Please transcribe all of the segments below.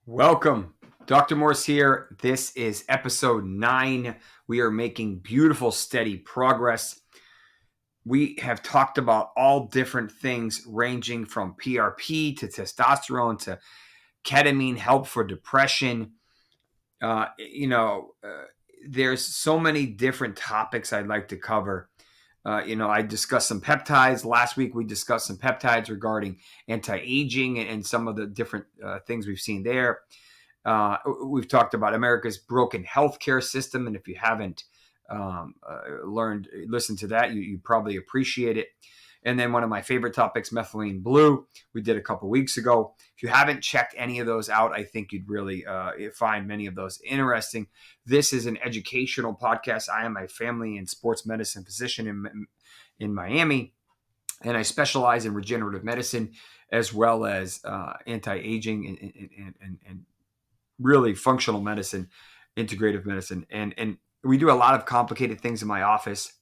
Welcome. Dr. Morse here. This is episode 9. We are making beautiful, steady progress. We have talked about all different things ranging from PRP to testosterone to ketamine, help for depression. Uh, you know, uh, there's so many different topics I'd like to cover. I discussed some peptides. Last week, we discussed some peptides regarding anti-aging and some of the different things we've seen there. We've talked about America's broken healthcare system, and if you haven't listened to that, you probably appreciate it. And then one of my favorite topics, methylene blue, we did a couple weeks ago. If you haven't checked any of those out, I think you'd really find many of those interesting. This is an educational podcast. I am a family and sports medicine physician in Miami, and I specialize in regenerative medicine as well as anti-aging and really functional medicine, integrative medicine. And we do a lot of complicated things in my office.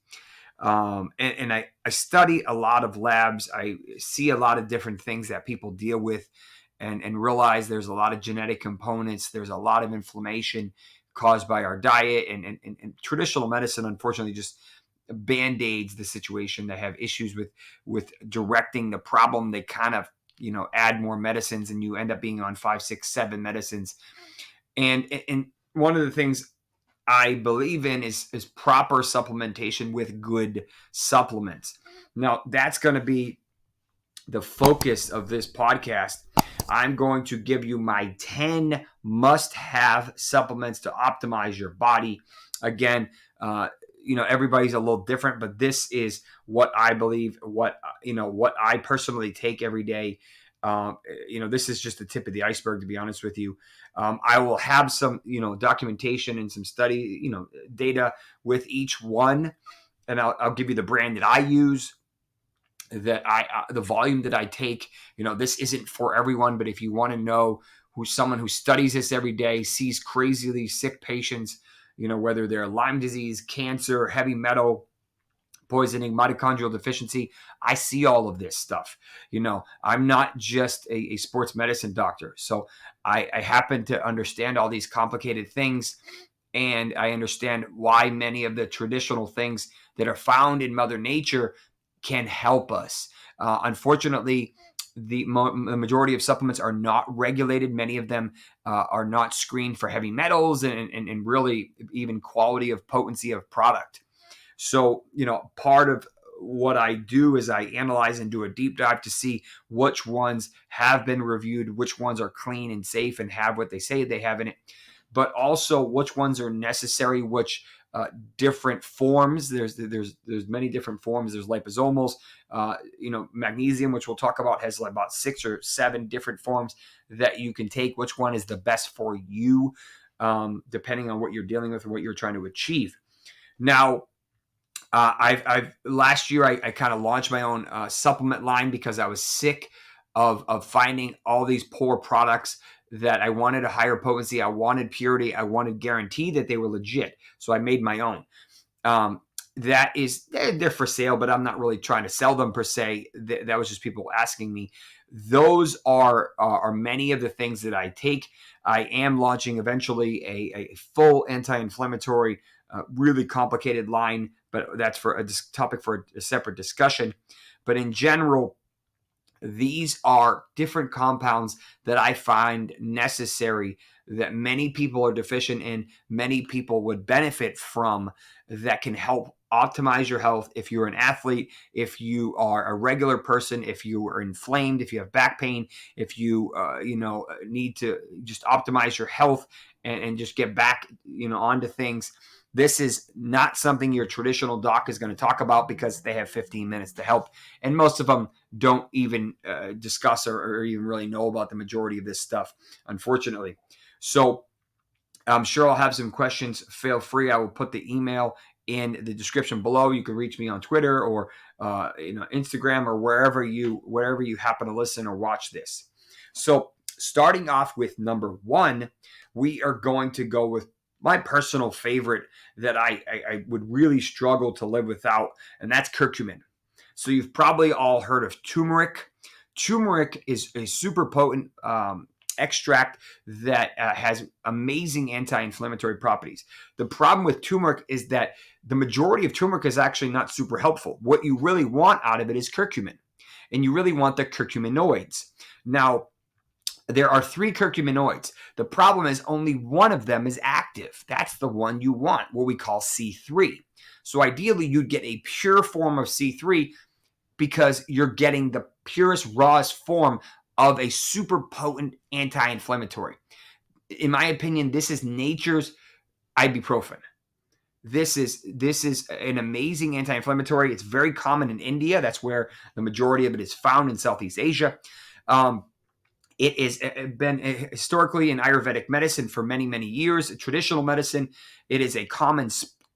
And I study a lot of labs. I see a lot of different things that people deal with and realize there's a lot of genetic components. There's a lot of inflammation caused by our diet and traditional medicine, unfortunately, just band-aids the situation. They have issues with directing the problem. They kind of, add more medicines and you end up being on 5, 6, 7 medicines. And one of the things I believe in is proper supplementation with good supplements. Now, that's going to be the focus of this podcast. I'm going to give you my 10 must-have supplements to optimize your body. Again, everybody's a little different, but this is what I believe, what I personally take every day. This is just the tip of the iceberg, to be honest with you. I will have some, documentation and some study, data with each one, and I'll give you the brand that I use, that the volume that I take. This isn't for everyone, but if you want to know who's someone who studies this every day, sees crazily sick patients, whether they're Lyme disease, cancer, heavy metal poisoning, mitochondrial deficiency, I see all of this stuff. I'm not just a sports medicine doctor. So I happen to understand all these complicated things. And I understand why many of the traditional things that are found in Mother Nature can help us. Unfortunately, the majority of supplements are not regulated. Many of them are not screened for heavy metals and really even quality of potency of product. So, part of what I do is I analyze and do a deep dive to see which ones have been reviewed, which ones are clean and safe and have what they say they have in it, but also which ones are necessary, which different forms. There's many different forms. There's liposomals, magnesium, which we'll talk about, has like about 6 or 7 different forms that you can take. Which one is the best for you, depending on what you're dealing with and what you're trying to achieve. Now, I've last year I kind of launched my own supplement line because I was sick of finding all these poor products that I wanted a higher potency, I wanted purity, I wanted guarantee that they were legit. So I made my own. They're for sale, but I'm not really trying to sell them per se. That was just people asking me. Those are many of the things that I take. I am launching eventually a full anti-inflammatory, really complicated line, but that's for a topic for a separate discussion. But in general, these are different compounds that I find necessary, that many people are deficient in, many people would benefit from, that can help optimize your health. If you're an athlete, if you are a regular person, if you are inflamed, if you have back pain, if you need to just optimize your health and just get back onto things. This is not something your traditional doc is going to talk about because they have 15 minutes to help, and most of them don't even discuss or even really know about the majority of this stuff, unfortunately. So I'm sure I'll have some questions. Feel free. I will put the email in the description below. You can reach me on Twitter or Instagram or wherever you happen to listen or watch this. So starting off with number 1, we are going to go with my personal favorite that I would really struggle to live without, and that's curcumin. So you've probably all heard of turmeric. Turmeric is a super potent extract that has amazing anti-inflammatory properties. The problem with turmeric is that the majority of turmeric is actually not super helpful. What you really want out of it is curcumin, and you really want the curcuminoids. Now, there are 3 curcuminoids. The problem is only one of them is active. That's the one you want, what we call C3. So ideally, you'd get a pure form of C3 because you're getting the purest, rawest form of a super potent anti-inflammatory. In my opinion, this is nature's ibuprofen. This is an amazing anti-inflammatory. It's very common in India. That's where the majority of it is found in Southeast Asia. It has been historically in Ayurvedic medicine for many, many years. Traditional medicine, it is a common,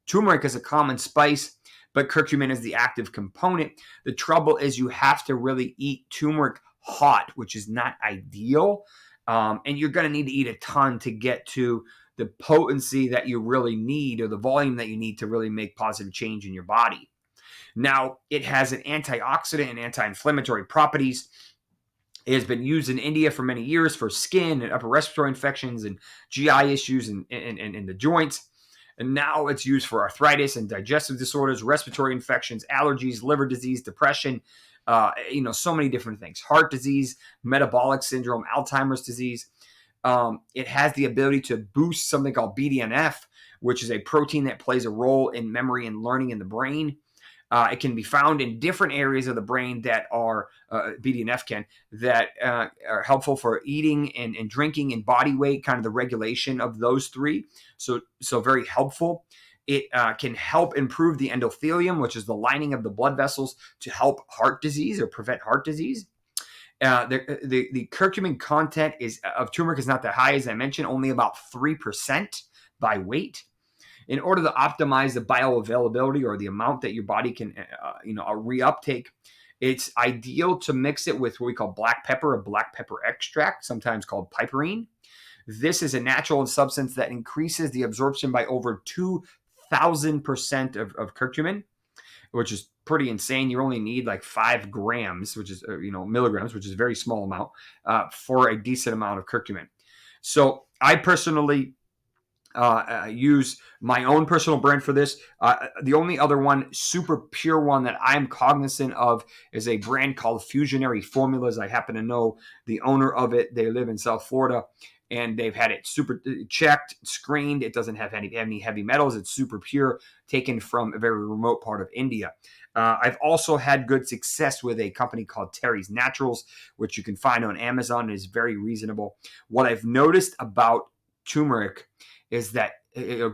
turmeric is a common spice, but curcumin is the active component. The trouble is you have to really eat turmeric hot, which is not ideal. And you're going to need to eat a ton to get to the potency that you really need, or the volume that you need to really make positive change in your body. Now, it has an antioxidant and anti-inflammatory properties. It has been used in India for many years for skin and upper respiratory infections and GI issues and the joints. And now it's used for arthritis and digestive disorders, respiratory infections, allergies, liver disease, depression, so many different things. Heart disease, metabolic syndrome, Alzheimer's disease. It has the ability to boost something called BDNF, which is a protein that plays a role in memory and learning in the brain. It can be found in different areas of the brain that are BDNF that are helpful for eating and drinking and body weight, kind of the regulation of those 3. So very helpful. It can help improve the endothelium, which is the lining of the blood vessels, to help heart disease or prevent heart disease. The curcumin content of turmeric is not that high, as I mentioned, only about 3% by weight. In order to optimize the bioavailability, or the amount that your body can, reuptake, it's ideal to mix it with what we call black pepper, a black pepper extract, sometimes called piperine. This is a natural substance that increases the absorption by over 2,000% of curcumin, which is pretty insane. You only need like 5 grams, which is, milligrams, which is a very small amount, for a decent amount of curcumin. So I personally use my own personal brand for this. The only other one, super pure one that I'm cognizant of, is a brand called Fusionary Formulas. I happen to know the owner of it. They live in South Florida, and they've had it super checked, screened. It doesn't have any heavy metals. It's super pure, taken from a very remote part of India. I've also had good success with a company called Terry's Naturals, which you can find on Amazon. It is very reasonable. What I've noticed about turmeric is that,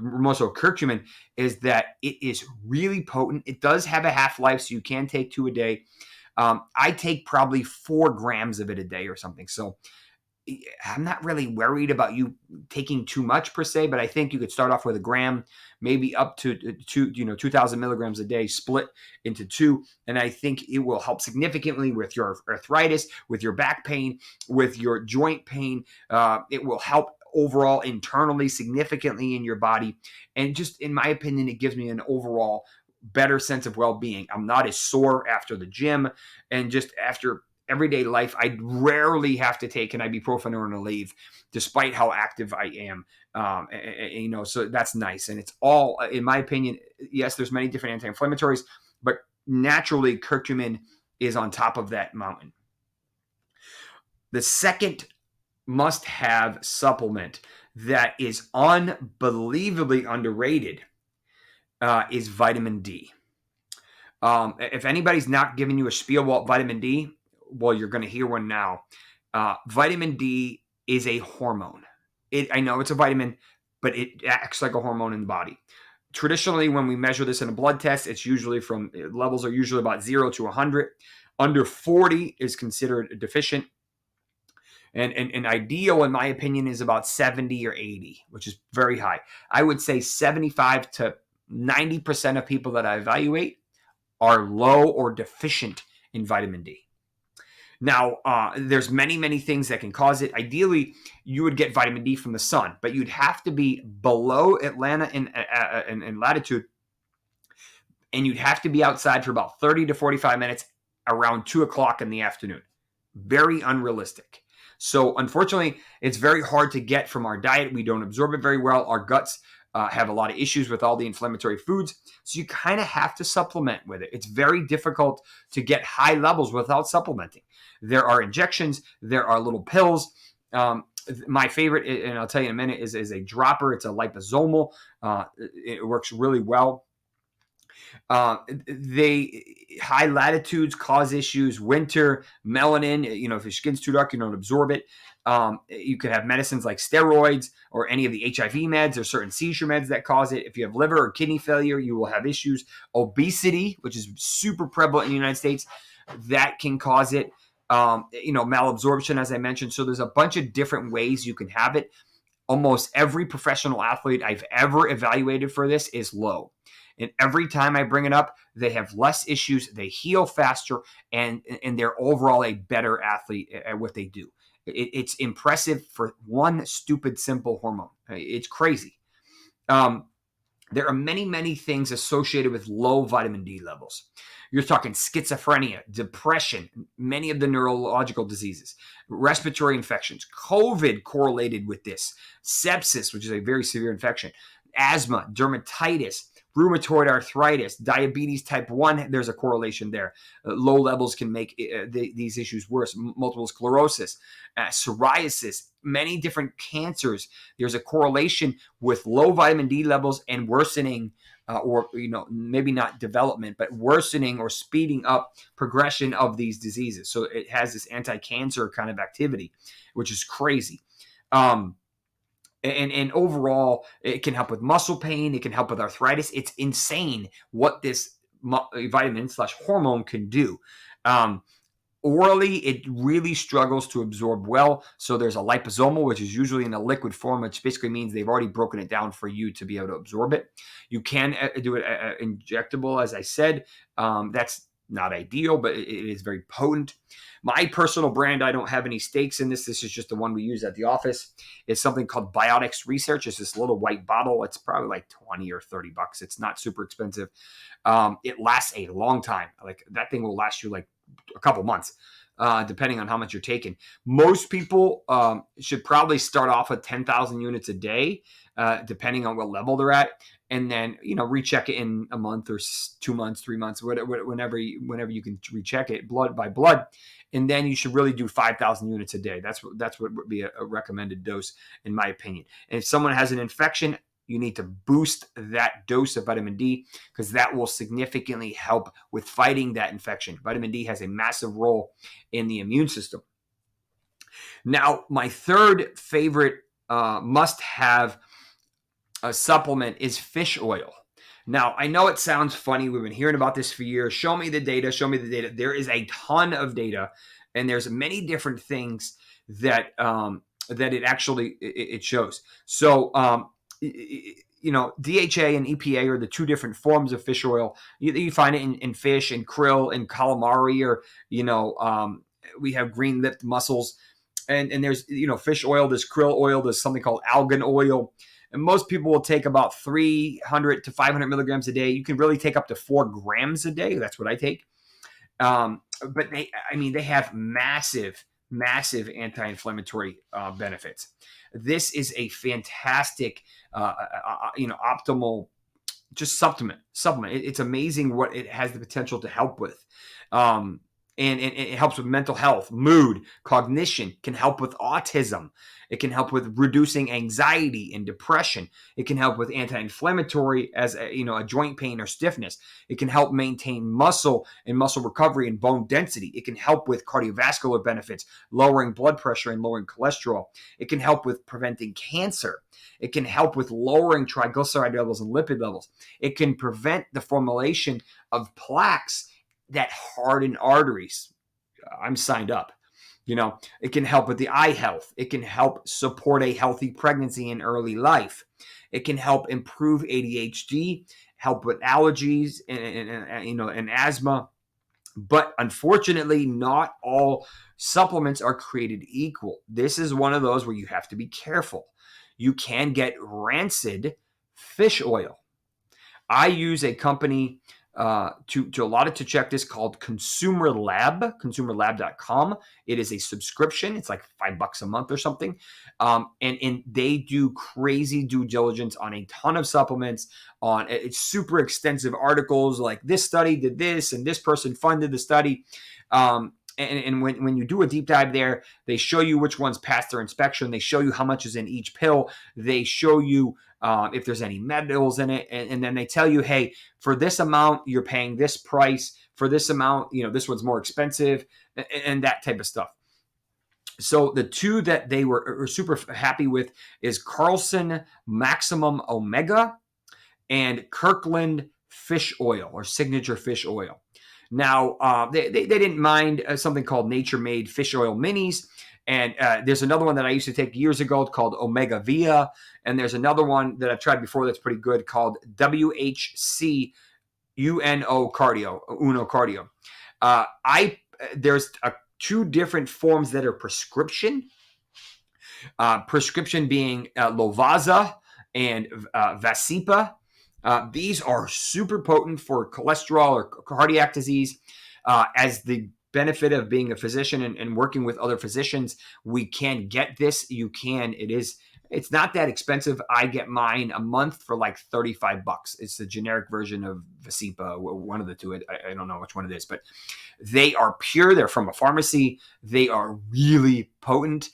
more so curcumin, is that it is really potent. It does have a half-life, so you can take 2 a day. I take probably 4 grams of it a day or something. So I'm not really worried about you taking too much per se, but I think you could start off with 1 gram, maybe up to 2,000 milligrams a day, split into 2. And I think it will help significantly with your arthritis, with your back pain, with your joint pain. It will help overall internally significantly in your body. And just, in my opinion, it gives me an overall better sense of well-being. I'm not as sore after the gym, and just after everyday life, I rarely have to take an ibuprofen or an Aleve, despite how active I am. So that's nice. And it's all, in my opinion, yes, there's many different anti-inflammatories, but naturally curcumin is on top of that mountain. The second must-have supplement that is unbelievably underrated is vitamin D. If anybody's not giving you a spiel about vitamin D, well, you're going to hear one now. Vitamin D is a hormone. I know it's a vitamin, but it acts like a hormone in the body. Traditionally, when we measure this in a blood test, it's usually levels are usually about 0 to 100. Under 40 is considered deficient. And ideal, in my opinion, is about 70 or 80, which is very high. I would say 75 to 90% of people that I evaluate are low or deficient in vitamin D. Now, there's many, many things that can cause it. Ideally, you would get vitamin D from the sun, but you'd have to be below Atlanta in latitude, and you'd have to be outside for about 30 to 45 minutes around 2 o'clock in the afternoon. Very unrealistic. So unfortunately, it's very hard to get from our diet. We don't absorb it very well. Our guts have a lot of issues with all the inflammatory foods. So you kind of have to supplement with it. It's very difficult to get high levels without supplementing. There are injections, there are little pills. My favorite, and I'll tell you in a minute, is a dropper. It's a liposomal. It works really well. They high latitudes cause issues. Winter, melanin. If your skin's too dark, you don't absorb it. You could have medicines like steroids or any of the HIV meds or certain seizure meds that cause it. If you have liver or kidney failure, you will have issues. Obesity, which is super prevalent in the United States, that can cause it. Malabsorption, as I mentioned. So there's a bunch of different ways you can have it. Almost every professional athlete I've ever evaluated for this is low. And every time I bring it up, they have less issues, they heal faster, and they're overall a better athlete at what they do. It's impressive for one stupid, simple hormone. It's crazy. There are many, many things associated with low vitamin D levels. You're talking schizophrenia, depression, many of the neurological diseases, respiratory infections, COVID correlated with this, sepsis, which is a very severe infection, asthma, dermatitis, rheumatoid arthritis, diabetes type 1, there's a correlation there. Low levels can make these issues worse. Multiple sclerosis, psoriasis, many different cancers. There's a correlation with low vitamin D levels and worsening or maybe not development, but worsening or speeding up progression of these diseases. So it has this anti-cancer kind of activity, which is crazy. And overall, it can help with muscle pain. It can help with arthritis. It's insane what this vitamin/hormone can do. Orally, it really struggles to absorb well. So there's a liposomal, which is usually in a liquid form, which basically means they've already broken it down for you to be able to absorb it. You can do it injectable, as I said. That's not ideal, but it is very potent. My personal brand, I don't have any stakes in this. This is just the one we use at the office. It's something called Biotics Research. It's this little white bottle. It's probably like 20 or 30 bucks. It's not super expensive. It lasts a long time. Like that thing will last you like a couple months, depending on how much you're taking. Most people should probably start off with 10,000 units a day, depending on what level they're at. And then, recheck it in a month or 2 months, 3 months, whenever you can recheck it blood by blood. And then you should really do 5,000 units a day. That's what would be a recommended dose, in my opinion. And if someone has an infection, you need to boost that dose of vitamin D because that will significantly help with fighting that infection. Vitamin D has a massive role in the immune system. Now, my third favorite must-have supplement is fish oil. Now, I know it sounds funny. We've been hearing about this for years. Show me the data. Show me the data. There is a ton of data, and there's many different things that it actually it shows. So, DHA and EPA are the two different forms of fish oil. You find it in fish and krill and calamari, or we have green-lipped mussels, and there's fish oil. There's krill oil. There's something called algae oil. And most people will take about 300 to 500 milligrams a day. You can really take up to 4 grams a day. That's what I take. But they have massive anti-inflammatory benefits. This is a fantastic, optimal just supplement. It's amazing what it has the potential to help with. And it helps with mental health, mood, cognition, can help with autism. It can help with reducing anxiety and depression. It can help with anti-inflammatory as a joint pain or stiffness. It can help maintain muscle and muscle recovery and bone density. It can help with cardiovascular benefits, lowering blood pressure and lowering cholesterol. It can help with preventing cancer. It can help with lowering triglyceride levels and lipid levels. It can prevent the formation of plaques that harden arteries. I'm signed up. It can help with the eye health. It can help support a healthy pregnancy in early life. It can help improve ADHD, help with allergies and asthma. But unfortunately, not all supplements are created equal. This is one of those where you have to be careful. You can get rancid fish oil. I use a company to allow it to check this called Consumer Lab, consumerlab.com. It is a subscription. It's like $5 a month or something. And they do crazy due diligence on a ton of supplements, on it's super extensive articles like this study did this and this person funded the study. And when you do a deep dive there, they show you which ones passed their inspection. They show you how much is in each pill. They show you if there's any metals in it. And then they tell you, hey, for this amount, you're paying this price. For this amount, this one's more expensive, and that type of stuff. So the two that they were super happy with is Carlson Maximum Omega and Kirkland Fish Oil, or Signature Fish Oil. Now, they didn't mind something called Nature Made Fish Oil Minis. And there's another one that I used to take years ago called Omega Via. And there's another one that I've tried before that's pretty good called WHC Uno Cardio. There's two different forms that are prescription. Prescription being Lovaza and Vasipa. These are super potent for cholesterol or cardiac disease. As the benefit of being a physician and working with other physicians, we can get this. It's not that expensive. I get mine a month for like $35. It's the generic version of Vasipa, one of the two. I don't know which one it is, but they are pure. They're from a pharmacy. They are really potent.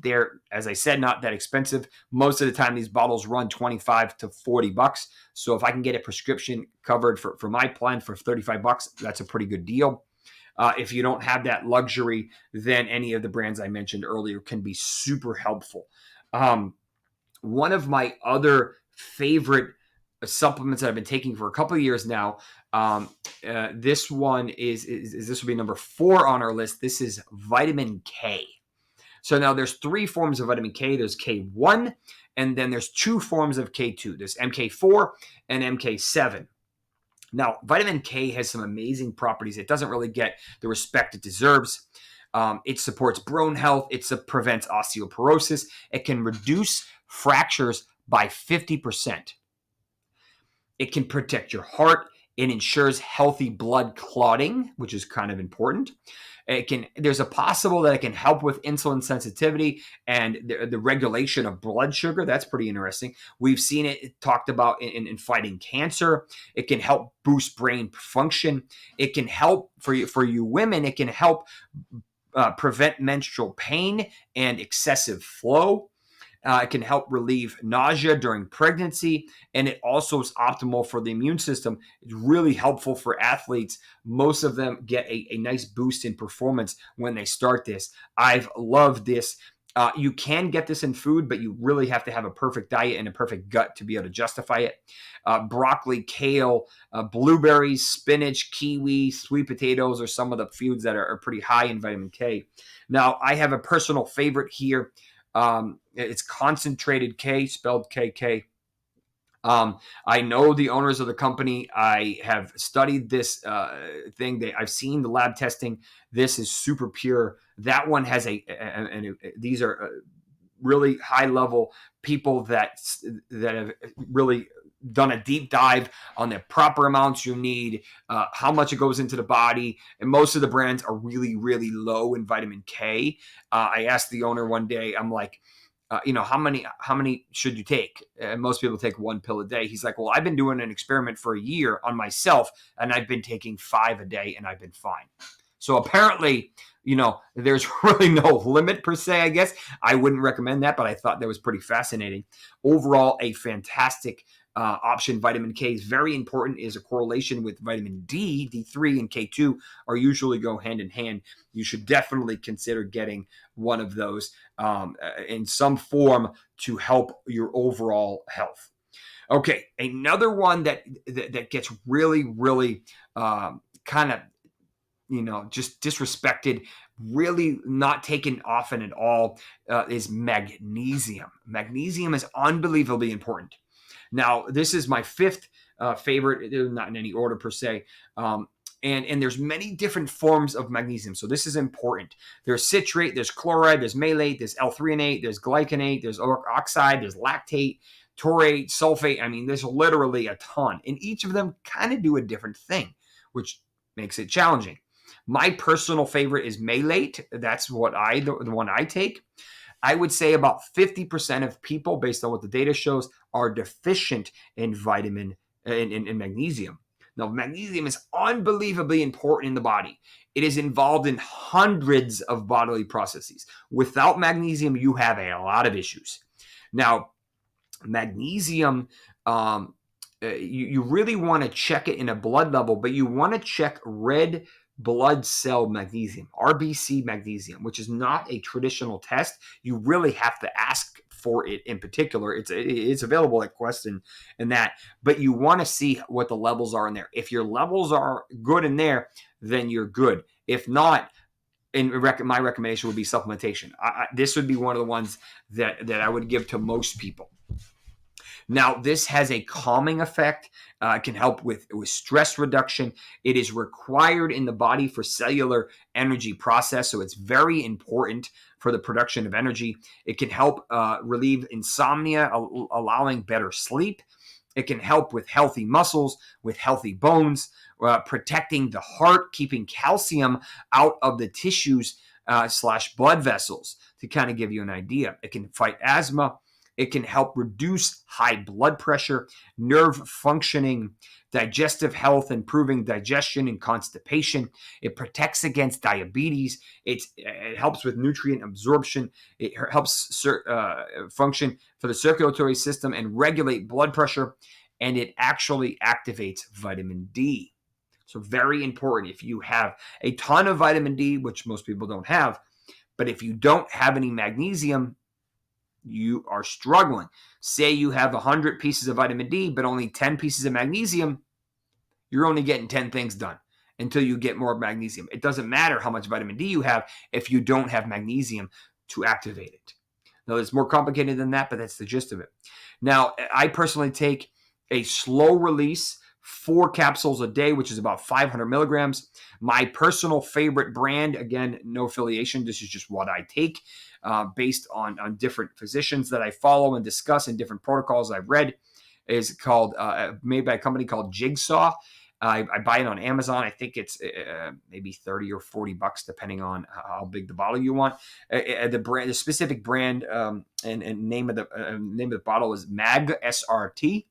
They're, as I said, not that expensive. Most of the time, these bottles run $25 to $40. So if I can get a prescription covered for my plan for $35, that's a pretty good deal. If you don't have that luxury, then any of the brands I mentioned earlier can be super helpful. One of my other favorite supplements that I've been taking for a couple of years now, this one this will be number 4 on our list. This is vitamin K. So now there's 3 forms of vitamin K. There's K1, and then there's 2 forms of K2. There's MK4 and MK7. Now, vitamin K has some amazing properties. It doesn't really get the respect it deserves. It supports bone health. It prevents osteoporosis. It can reduce fractures by 50%. It can protect your heart. It ensures healthy blood clotting, which is kind of important. There's a possible that it can help with insulin sensitivity and the regulation of blood sugar. That's pretty interesting. We've seen it talked about in fighting cancer. It can help boost brain function. It can help for you women. It can help prevent menstrual pain and excessive flow. It can help relieve nausea during pregnancy, and it also is optimal for the immune system. It's really helpful for athletes. Most of them get a nice boost in performance when they start this. I've loved this. You can get this in food, but you really have to have a perfect diet and a perfect gut to be able to justify it. Broccoli, kale, blueberries, spinach, kiwi, sweet potatoes are some of the foods that are pretty high in vitamin K. Now, I have a personal favorite here. It's concentrated K, spelled KK. I know the owners of the company. I have studied this thing. I've seen the lab testing. This is super pure. That one has these are really high level people that have really done a deep dive on the proper amounts you need, how much it goes into the body. And most of the brands are really, really low in vitamin K. I asked the owner one day, I'm like, how many should you take? And most people take 1 pill a day. He's like, well, I've been doing an experiment for a year on myself, and I've been taking 5 a day, and I've been fine. So apparently, there's really no limit per se, I guess. I wouldn't recommend that, but I thought that was pretty fascinating. Overall, a fantastic option. Vitamin K is very important, is a correlation with vitamin D. D3 and K2 are usually go hand in hand. You should definitely consider getting one of those in some form to help your overall health. Okay, another one that gets really, really kind of, just disrespected, really not taken often at all, is magnesium. Magnesium is unbelievably important. Now, this is my 5th favorite, not in any order per se. And there's many different forms of magnesium. So this is important. There's citrate, there's chloride, there's malate, there's L-threonate, there's glycinate, there's oxide, there's lactate. taurate, sulfate. I mean, there's literally a ton. And each of them kind of do a different thing, which makes it challenging. My personal favorite is malate. That's the one I take. I would say about 50% of people, based on what the data shows, are deficient in vitamin in magnesium. Now, magnesium is unbelievably important in the body. It is involved in hundreds of bodily processes. Without magnesium, you have a lot of issues. Now, magnesium, you really want to check it in a blood level, but you want to check red blood cell magnesium, RBC magnesium, which is not a traditional test. You really have to ask for it in particular. It's available at Quest and that, but you want to see what the levels are in there. If your levels are good in there, then you're good. If not, my recommendation would be supplementation. This would be one of the ones that I would give to most people. Now, this has a calming effect. It can help with stress reduction. It is required in the body for cellular energy process, so it's very important for the production of energy. It can help relieve insomnia, allowing better sleep. It can help with healthy muscles, with healthy bones, protecting the heart, keeping calcium out of the tissues / blood vessels, to kind of give you an idea. It can fight asthma. It can help reduce high blood pressure, nerve functioning, digestive health, improving digestion and constipation. It protects against diabetes. It helps with nutrient absorption. It helps function for the circulatory system and regulate blood pressure. And it actually activates vitamin D. So very important. If you have a ton of vitamin D, which most people don't have, but if you don't have any magnesium, you are struggling. Say you have 100 pieces of vitamin D, but only 10 pieces of magnesium, you're only getting 10 things done until you get more magnesium. It doesn't matter how much vitamin D you have if you don't have magnesium to activate it. Now, it's more complicated than that, but that's the gist of it. Now, I personally take a slow release 4 capsules a day, which is about 500 milligrams. My personal favorite brand, again, no affiliation, this is just what I take, based on different physicians that I follow and discuss and different protocols I've read, is called, made by a company called Jigsaw. I buy it on Amazon. I think it's maybe 30 or 40 bucks, depending on how big the bottle you want. The specific brand and name of the bottle is Mag SRT.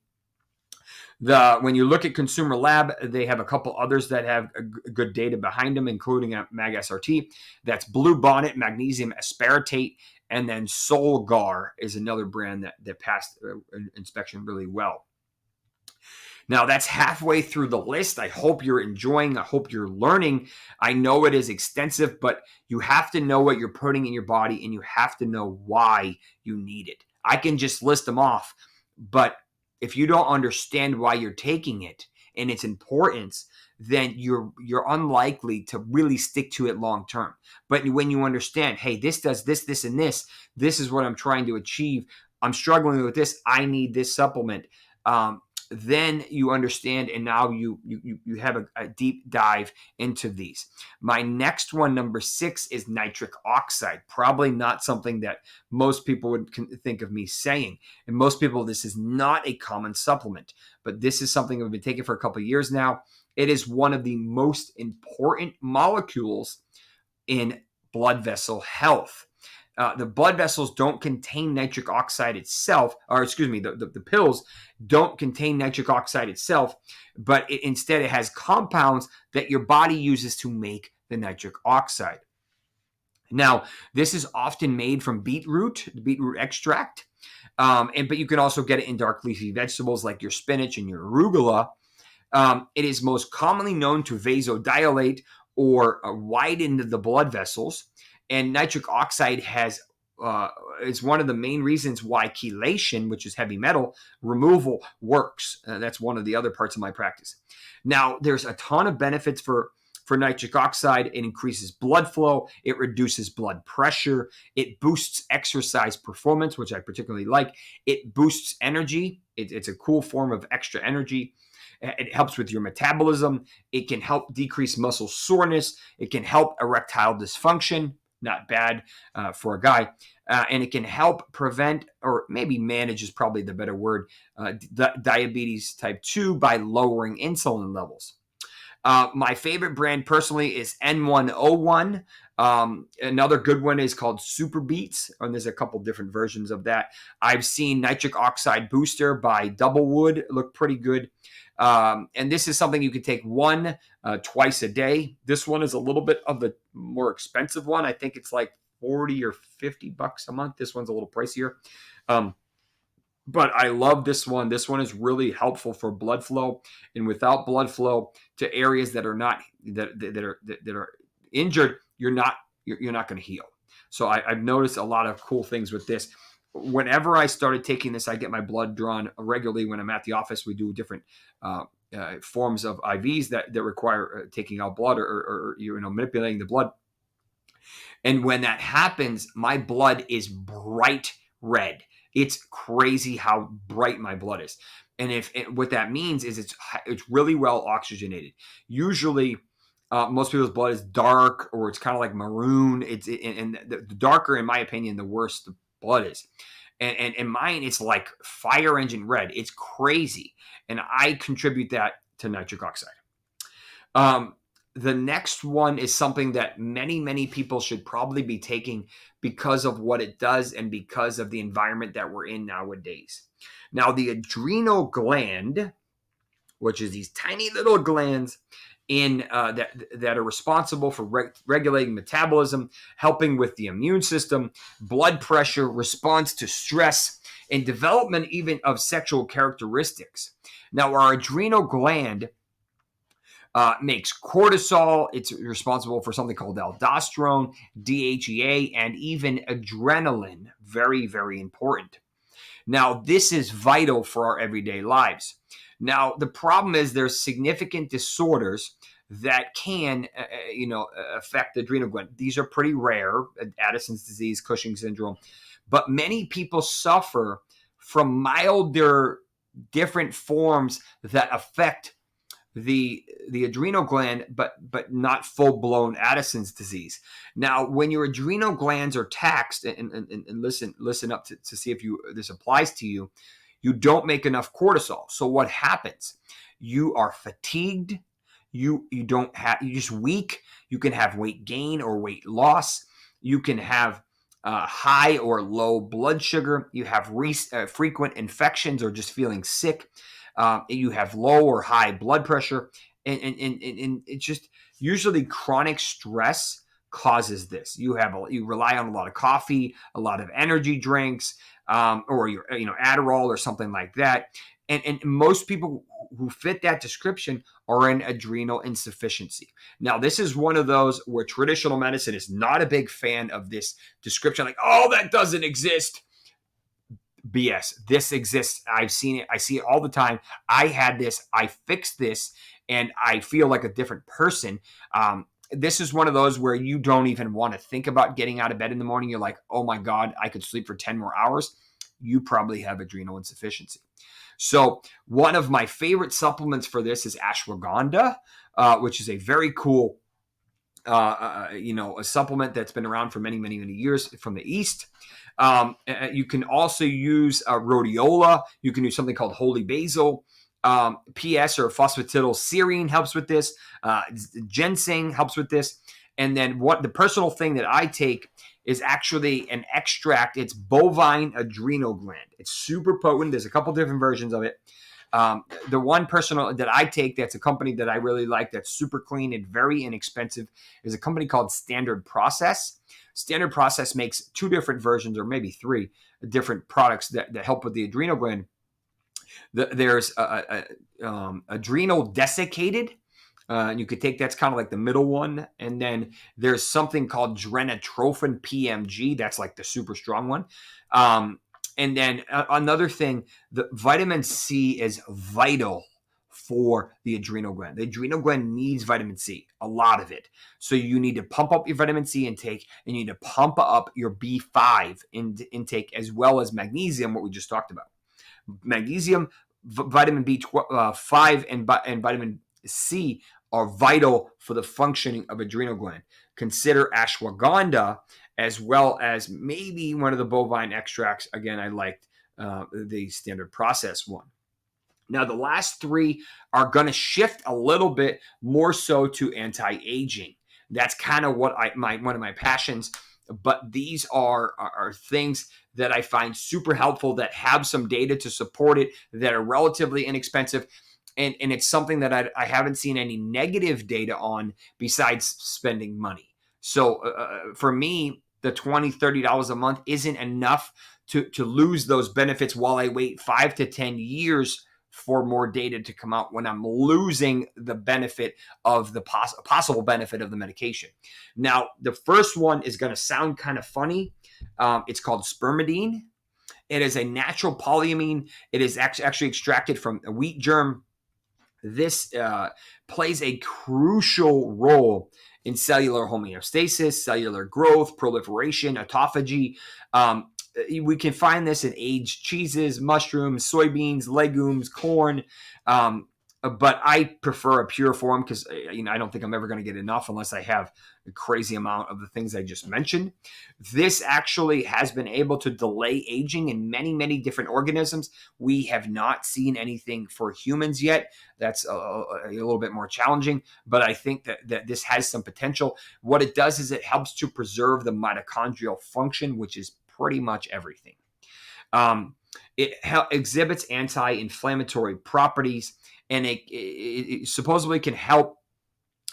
When you look at Consumer Lab, they have a couple others that have good data behind them, including Mag SRT. That's Blue Bonnet Magnesium Aspartate, and then Solgar is another brand that passed inspection really well. Now, that's halfway through the list. I hope you're enjoying. I hope you're learning. I know it is extensive, but you have to know what you're putting in your body, and you have to know why you need it. I can just list them off, but if you don't understand why you're taking it and its importance, then you're unlikely to really stick to it long term. But when you understand, hey, this does this, this, and this is what I'm trying to achieve. I'm struggling with this. I need this supplement. Then you understand, and now you have a deep dive into these. My next one, number 6, is nitric oxide. Probably not something that most people would think of me saying. And most people, this is not a common supplement, but this is something I've been taking for a couple of years now. It is one of the most important molecules in blood vessel health. The blood vessels don't contain nitric oxide itself, or excuse me, the pills don't contain nitric oxide itself, but instead it has compounds that your body uses to make the nitric oxide. Now, this is often made from beetroot extract, but you can also get it in dark leafy vegetables like your spinach and your arugula. It is most commonly known to vasodilate or widen the blood vessels. And nitric oxide is one of the main reasons why chelation, which is heavy metal removal, works. That's one of the other parts of my practice. Now, there's a ton of benefits for nitric oxide. It increases blood flow. It reduces blood pressure. It boosts exercise performance, which I particularly like. It boosts energy. It's a cool form of extra energy. It helps with your metabolism. It can help decrease muscle soreness. It can help erectile dysfunction. not bad for a guy. And it can help prevent, or maybe manage is probably the better word, diabetes type 2 by lowering insulin levels. My favorite brand personally is N101. Another good one is called Super Beats, and there's a couple different versions of that. I've seen Nitric Oxide Booster by Doublewood look pretty good. And this is something you could take twice a day. This one is a little bit of the more expensive one. I think it's like 40 or 50 bucks a month. This one's a little pricier. But I love this one. This one is really helpful for blood flow, and without blood flow to areas that are not that are injured, you're not going to heal. So I've noticed a lot of cool things with this. Whenever I started taking this, I get my blood drawn regularly. When I'm at the office, we do different forms of IVs that require taking out blood or manipulating the blood. And when that happens, my blood is bright red. It's crazy how bright my blood is. And what that means is it's really well oxygenated. Usually, most people's blood is dark, or it's kind of like maroon. And the darker, in my opinion, the worse the blood is. And mine, it's like fire engine red. It's crazy. And I contribute that to nitric oxide. The next one is something that many people should probably be taking because of what it does and because of the environment that we're in nowadays. Now, the adrenal gland, which is these tiny little glands that are responsible for regulating metabolism, helping with the immune system, blood pressure, response to stress, and development even of sexual characteristics. Now, our adrenal gland makes cortisol. It's responsible for something called aldosterone, DHEA, and even adrenaline. Very, very important. Now, this is vital for our everyday lives. Now, the problem is there's significant disorders that can, affect the adrenal gland. These are pretty rare: Addison's disease, Cushing's syndrome. But many people suffer from milder, different forms that affect the adrenal gland, but not full-blown Addison's disease. Now, when your adrenal glands are taxed, and listen up to see if this applies to you, you don't make enough cortisol. So what happens? You are fatigued. You're just weak. You can have weight gain or weight loss. You can have high or low blood sugar. You have frequent infections or just feeling sick. You have low or high blood pressure, and it's just usually chronic stress causes this. You rely on a lot of coffee, a lot of energy drinks, or your Adderall or something like that. And most people who fit that description are in adrenal insufficiency. Now, this is one of those where traditional medicine is not a big fan of this description. Like, oh, that doesn't exist. BS. This exists. I've seen it. I see it all the time. I had this. I fixed this, and I feel like a different person. This is one of those where you don't even want to think about getting out of bed in the morning. You're like, oh my God, I could sleep for 10 more hours. You probably have adrenal insufficiency. So one of my favorite supplements for this is ashwagandha, which is a very cool, a supplement that's been around for many years from the East. You can also use rhodiola. You can use something called holy basil. PS or phosphatidylserine helps with this. Ginseng helps with this. And then the personal thing that I take is actually an extract. It's bovine adrenal gland. It's super potent. There's a couple different versions of it. The one personal that I take that's a company that I really like, that's super clean and very inexpensive, is a company called Standard Process. Standard Process makes two different versions, or maybe three different products that help with the adrenal gland. There's adrenal desiccated. You could take, that's kind of like the middle one. And then there's something called drenatrophin PMG. That's like the super strong one. And then another thing, the vitamin C is vital for the adrenal gland. The adrenal gland needs vitamin C, a lot of it. So you need to pump up your vitamin C intake, and you need to pump up your B5 intake, as well as magnesium, what we just talked about. Magnesium, vitamin B5, and vitamin C are vital for the functioning of adrenal gland. Consider ashwagandha, as well as maybe one of the bovine extracts. Again, I liked the standard process one. Now, the last three are going to shift a little bit more so to anti-aging. That's kind of what one of my passions. But these are things that I find super helpful, that have some data to support it, that are relatively inexpensive. And it's something that I haven't seen any negative data on besides spending money. So for me, the $20, $30 a month isn't enough to lose those benefits while I wait 5 to 10 years for more data to come out, when I'm losing the benefit of the possible benefit of the medication. Now, the first one is going to sound kind of funny. It's called Spermidine. It is a natural polyamine. It is actually extracted from a wheat germ. This plays a crucial role in cellular homeostasis, cellular growth, proliferation, autophagy. We can find this in aged cheeses, mushrooms, soybeans, legumes, corn. But I prefer a pure form because I don't think I'm ever going to get enough unless I have a crazy amount of the things I just mentioned. This actually has been able to delay aging in many, many different organisms. We have not seen anything for humans yet. That's a little bit more challenging, but I think that this has some potential. What it does is it helps to preserve the mitochondrial function, which is pretty much everything. It exhibits anti-inflammatory properties, and it supposedly can help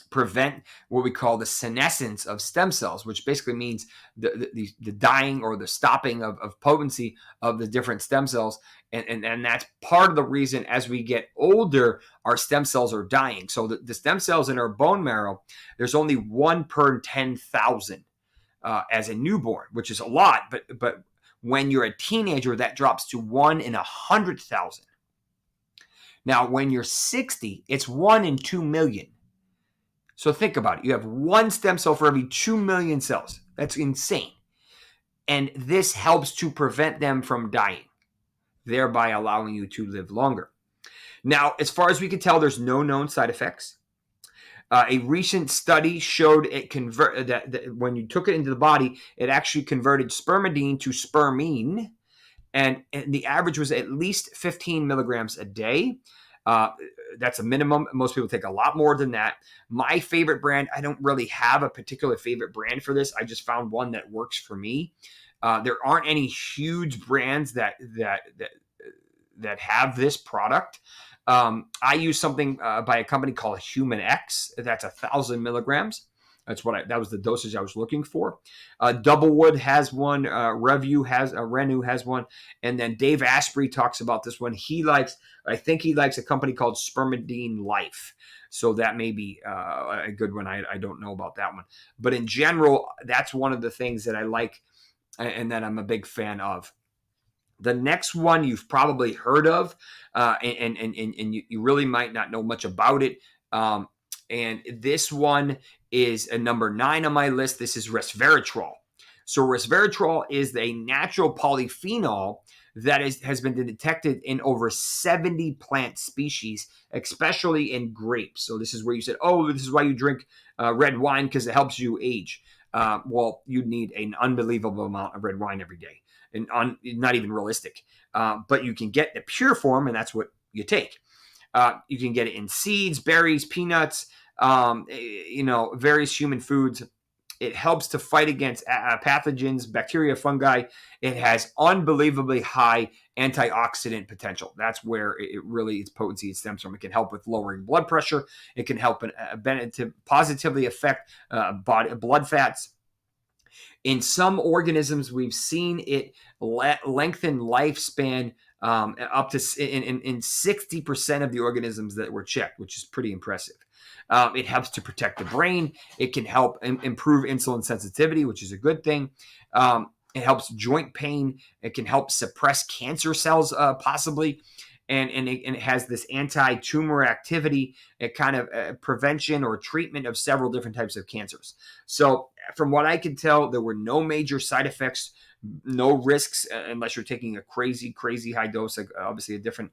prevent what we call the senescence of stem cells, which basically means the dying or the stopping of potency of the different stem cells. And that's part of the reason, as we get older, our stem cells are dying. So the stem cells in our bone marrow, there's only 1 per 10,000 as a newborn, which is a lot. But when you're a teenager, that drops to 1 in 100,000. Now, when you're 60, it's 1 in 2 million. So think about it. You have 1 stem cell for every 2 million cells. That's insane. And this helps to prevent them from dying, thereby allowing you to live longer. Now, as far as we can tell, there's no known side effects. A recent study showed that when you took it into the body, it actually converted spermidine to spermine, and the average was at least 15 milligrams a day. That's a minimum. Most people take a lot more than that. My favorite brand, I don't really have a particular favorite brand for this. I just found one that works for me. There aren't any huge brands that have this product. I use something by a company called Human X. That's 1,000 milligrams. That was the dosage I was looking for. Doublewood has one. Renu has one. And then Dave Asprey talks about this one. I think he likes a company called Spermidine Life. So that may be a good one. I don't know about that one. But in general, that's one of the things that I like and that I'm a big fan of. The next one you've probably heard of, and you really might not know much about it. And this one is a number 9 on my list. This is resveratrol. So resveratrol is a natural polyphenol that has been detected in over 70 plant species, especially in grapes. So this is where you said, oh, this is why you drink red wine, because it helps you age. Well, you need an unbelievable amount of red wine every day, and not even realistic. But you can get the pure form, and that's what you take. You can get it in seeds, berries, peanuts, various human foods. It helps to fight against pathogens, bacteria, fungi. It has unbelievably high antioxidant potential. That's where its potency stems from. It can help with lowering blood pressure. It can help to positively affect blood fats. In some organisms, we've seen it lengthen lifespan up to in 60% of the organisms that were checked, which is pretty impressive. It helps to protect the brain. It can help improve insulin sensitivity, which is a good thing. It helps joint pain. It can help suppress cancer cells, possibly. And it has this anti-tumor activity, a kind of prevention or treatment of several different types of cancers. So from what I can tell, there were no major side effects, no risks, unless you're taking a crazy, crazy high dose, like obviously a different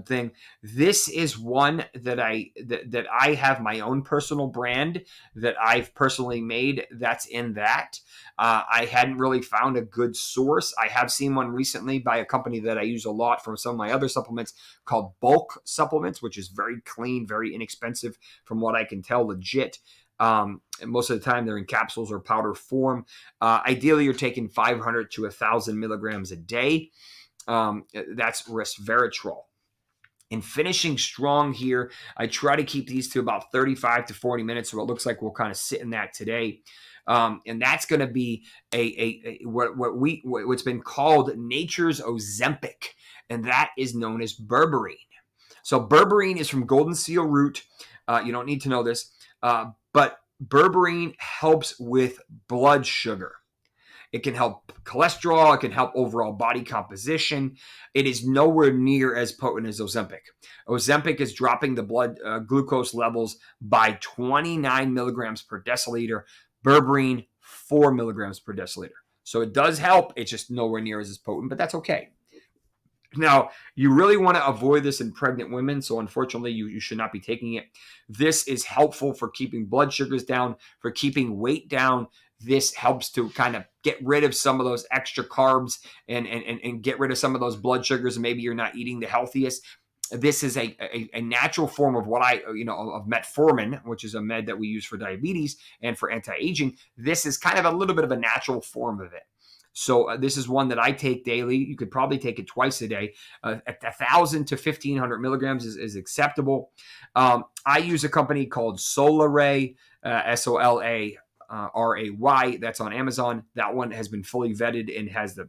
thing. This is one that I have my own personal brand that I've personally made that's in that. I hadn't really found a good source. I have seen one recently by a company that I use a lot from some of my other supplements called Bulk Supplements, which is very clean, very inexpensive from what I can tell, legit. And most of the time they're in capsules or powder form. Ideally, you're taking 500 to 1,000 milligrams a day. That's resveratrol. And finishing strong here, I try to keep these to about 35 to 40 minutes. So it looks like we'll kind of sit in that today. And that's going to be what's been called nature's Ozempic, and that is known as berberine. So berberine is from golden seal root. You don't need to know this, but berberine helps with blood sugar. It can help cholesterol. It can help overall body composition. It is nowhere near as potent as Ozempic. Ozempic is dropping the blood glucose levels by 29 milligrams per deciliter. Berberine, 4 milligrams per deciliter. So it does help. It's just nowhere near as potent, but that's okay. Now, you really want to avoid this in pregnant women, so unfortunately, you should not be taking it. This is helpful for keeping blood sugars down, for keeping weight down. This helps to kind of get rid of some of those extra carbs and get rid of some of those blood sugars. Maybe you're not eating the healthiest. This is a natural form of of metformin, which is a med that we use for diabetes and for anti-aging. This is kind of a little bit of a natural form of it. So this is one that I take daily. You could probably take it twice a day. 1,000 to 1,500 milligrams is acceptable. I use a company called Solaray, Sola. Ray. That's on Amazon. That one has been fully vetted and has the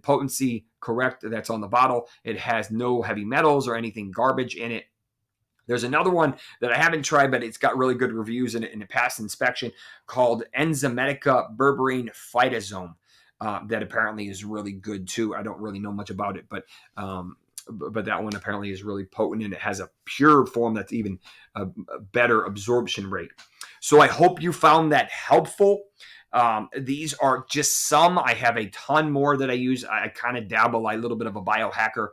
potency correct that's on the bottle. It has no heavy metals or anything garbage in it. There's another one that I haven't tried, but it's got really good reviews in it and it passed inspection, called Enzymatica Berberine Phytosome. That apparently is really good too. I don't really know much about it, but that one apparently is really potent and it has a pure form that's even a better absorption rate. So I hope you found that helpful. These are just some. I have a ton more that I use. I kind of dabble, a little bit of a biohacker.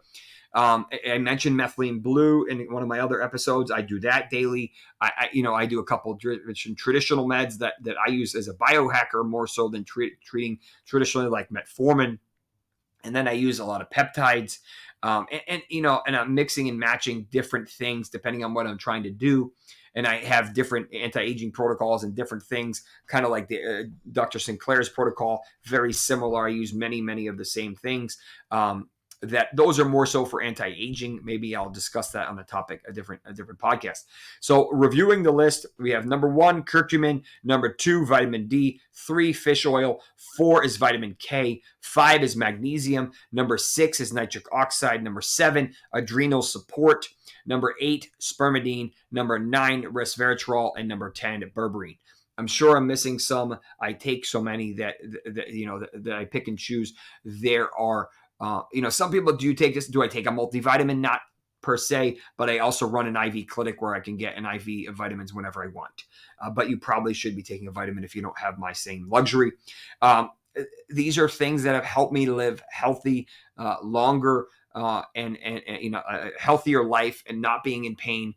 I mentioned methylene blue in one of my other episodes. I do that daily. I do a couple traditional meds that I use as a biohacker more so than treating traditionally, like metformin. And then I use a lot of peptides, and I'm mixing and matching different things depending on what I'm trying to do. And I have different anti-aging protocols and different things, kind of like the Dr. Sinclair's protocol, very similar. I use many of the same things. That those are more so for anti-aging. Maybe I'll discuss that on the topic, a different podcast. So reviewing the list, we have number 1, curcumin, number 2, vitamin D, 3, fish oil, 4 is vitamin K, 5 is magnesium, number 6 is nitric oxide, number 7, adrenal support, number 8, spermidine, number 9, resveratrol, and number 10, berberine. I'm sure I'm missing some. I take so many that I pick and choose. There are some people do take this. Do I take a multivitamin? Not per se, but I also run an IV clinic where I can get an IV of vitamins whenever I want. But you probably should be taking a vitamin if you don't have my same luxury. These are things that have helped me live healthy, longer, and a healthier life, and not being in pain.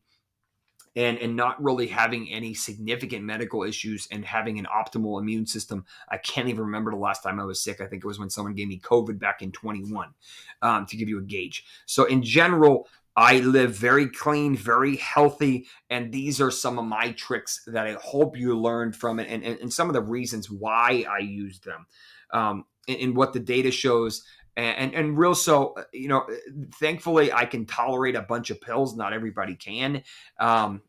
And not really having any significant medical issues, and having an optimal immune system. I can't even remember the last time I was sick. I think it was when someone gave me COVID back in 21, to give you a gauge. So in general, I live very clean, very healthy, and these are some of my tricks that I hope you learned from it, and some of the reasons why I use them, and what the data shows. And real, so, thankfully I can tolerate a bunch of pills. Not everybody can. I'm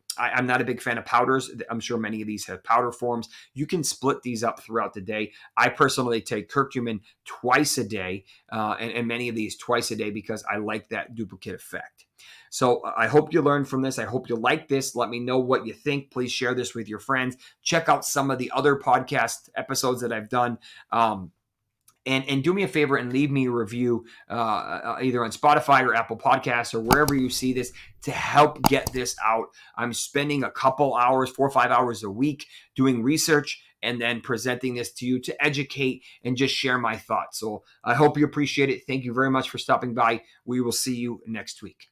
not a big fan of powders. I'm sure many of these have powder forms. You can split these up throughout the day. I personally take curcumin twice a day, and many of these twice a day, because I like that duplicate effect. So I hope you learned from this. I hope you like this. Let me know what you think. Please share this with your friends. Check out some of the other podcast episodes that I've done. And do me a favor and leave me a review, either on Spotify or Apple Podcasts or wherever you see this, to help get this out. I'm spending a couple hours, 4 or 5 hours a week, doing research and then presenting this to you to educate and just share my thoughts. So I hope you appreciate it. Thank you very much for stopping by. We will see you next week.